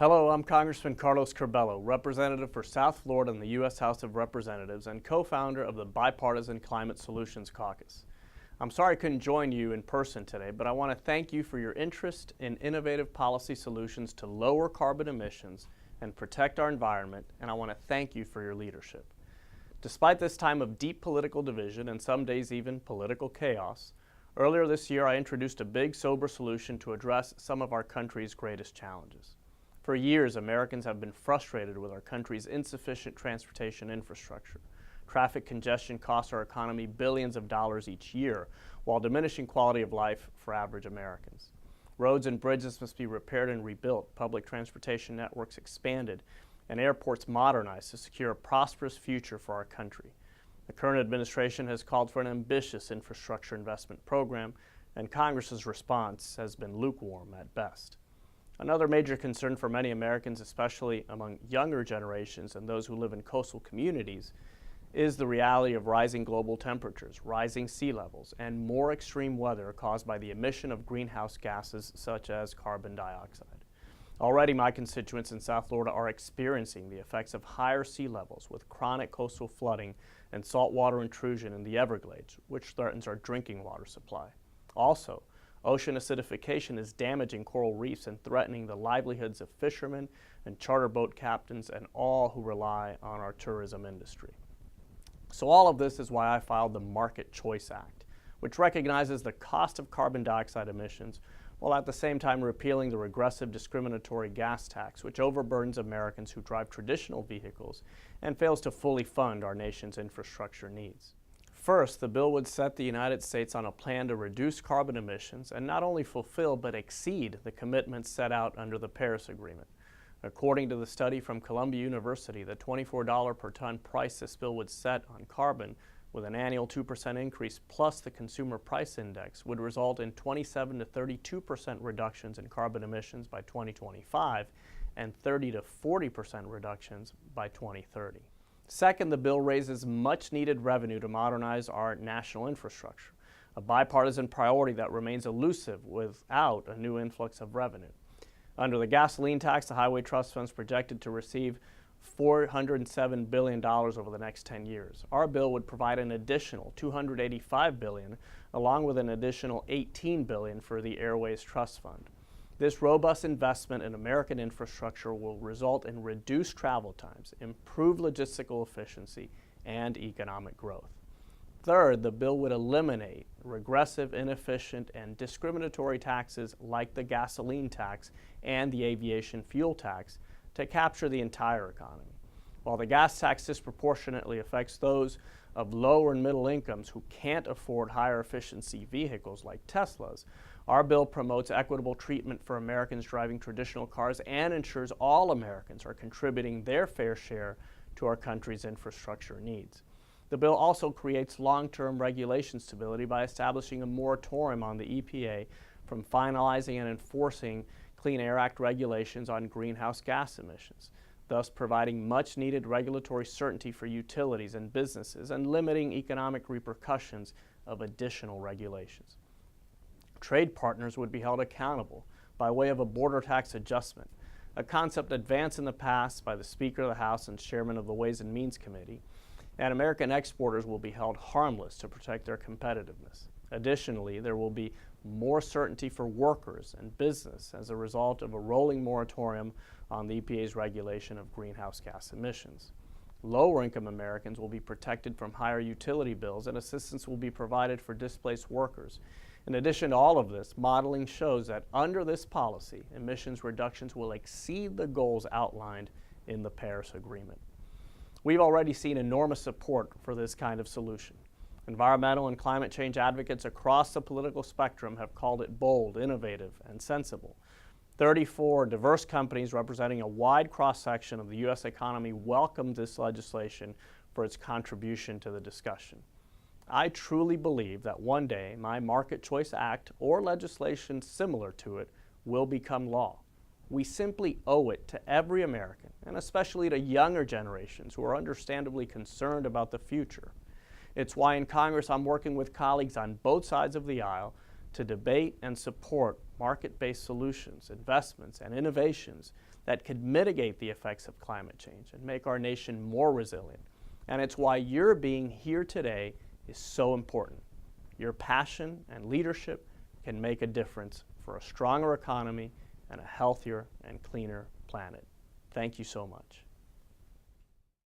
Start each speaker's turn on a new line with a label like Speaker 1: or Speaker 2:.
Speaker 1: Hello, I'm Congressman Carlos Curbelo, representative for South Florida in the U.S. House of Representatives and co-founder of the Bipartisan Climate Solutions Caucus. I'm sorry I couldn't join you in person today, but I want to thank you for your interest in innovative policy solutions to lower carbon emissions and protect our environment, and I want to thank you for your leadership. Despite this time of deep political division and some days even political chaos, earlier this year I introduced a big, sober solution to address some of our country's greatest challenges. For years, Americans have been frustrated with our country's insufficient transportation infrastructure. Traffic congestion costs our economy billions of dollars each year, while diminishing quality of life for average Americans. Roads and bridges must be repaired and rebuilt, public transportation networks expanded, and airports modernized to secure a prosperous future for our country. The current administration has called for an ambitious infrastructure investment program, and Congress's response has been lukewarm at best. Another major concern for many Americans, especially among younger generations and those who live in coastal communities, is the reality of rising global temperatures, rising sea levels, and more extreme weather caused by the emission of greenhouse gases such as carbon dioxide. Already, my constituents in South Florida are experiencing the effects of higher sea levels with chronic coastal flooding and saltwater intrusion in the Everglades, which threatens our drinking water supply. Also, ocean acidification is damaging coral reefs and threatening the livelihoods of fishermen and charter boat captains and all who rely on our tourism industry. So all of this is why I filed the Market Choice Act, which recognizes the cost of carbon dioxide emissions while at the same time repealing the regressive discriminatory gas tax, which overburdens Americans who drive traditional vehicles and fails to fully fund our nation's infrastructure needs. First, the bill would set the United States on a plan to reduce carbon emissions and not only fulfill but exceed the commitments set out under the Paris Agreement. According to the study from Columbia University, the $24 per ton price this bill would set on carbon with an annual 2% increase plus the Consumer Price Index would result in 27 to 32% reductions in carbon emissions by 2025 and 30 to 40% reductions by 2030. Second, the bill raises much-needed revenue to modernize our national infrastructure, a bipartisan priority that remains elusive without a new influx of revenue. Under the gasoline tax, the Highway Trust Fund is projected to receive $407 billion over the next 10 years. Our bill would provide an additional $285 billion, along with an additional $18 billion for the Airways Trust Fund. This robust investment in American infrastructure will result in reduced travel times, improved logistical efficiency, and economic growth. Third, the bill would eliminate regressive, inefficient, and discriminatory taxes like the gasoline tax and the aviation fuel tax to capture the entire economy. While the gas tax disproportionately affects those of lower and middle incomes who can't afford higher efficiency vehicles like Teslas, our bill promotes equitable treatment for Americans driving traditional cars and ensures all Americans are contributing their fair share to our country's infrastructure needs. The bill also creates long-term regulation stability by establishing a moratorium on the EPA from finalizing and enforcing Clean Air Act regulations on greenhouse gas emissions, thus providing much-needed regulatory certainty for utilities and businesses and limiting economic repercussions of additional regulations. Trade partners would be held accountable by way of a border tax adjustment, a concept advanced in the past by the Speaker of the House and Chairman of the Ways and Means Committee, and American exporters will be held harmless to protect their competitiveness. Additionally, there will be more certainty for workers and business as a result of a rolling moratorium on the EPA's regulation of greenhouse gas emissions. Lower-income Americans will be protected from higher utility bills, and assistance will be provided for displaced workers. In addition to all of this, modeling shows that under this policy, emissions reductions will exceed the goals outlined in the Paris Agreement. We've already seen enormous support for this kind of solution. Environmental and climate change advocates across the political spectrum have called it bold, innovative, and sensible. 34 diverse companies representing a wide cross-section of the U.S. economy welcomed this legislation for its contribution to the discussion. I truly believe that one day my Market Choice Act or legislation similar to it will become law. We simply owe it to every American, and especially to younger generations who are understandably concerned about the future. It's why in Congress I'm working with colleagues on both sides of the aisle to debate and support market-based solutions, investments, and innovations that could mitigate the effects of climate change and make our nation more resilient. And it's why your being here today is so important. Your passion and leadership can make a difference for a stronger economy and a healthier and cleaner planet. Thank you so much.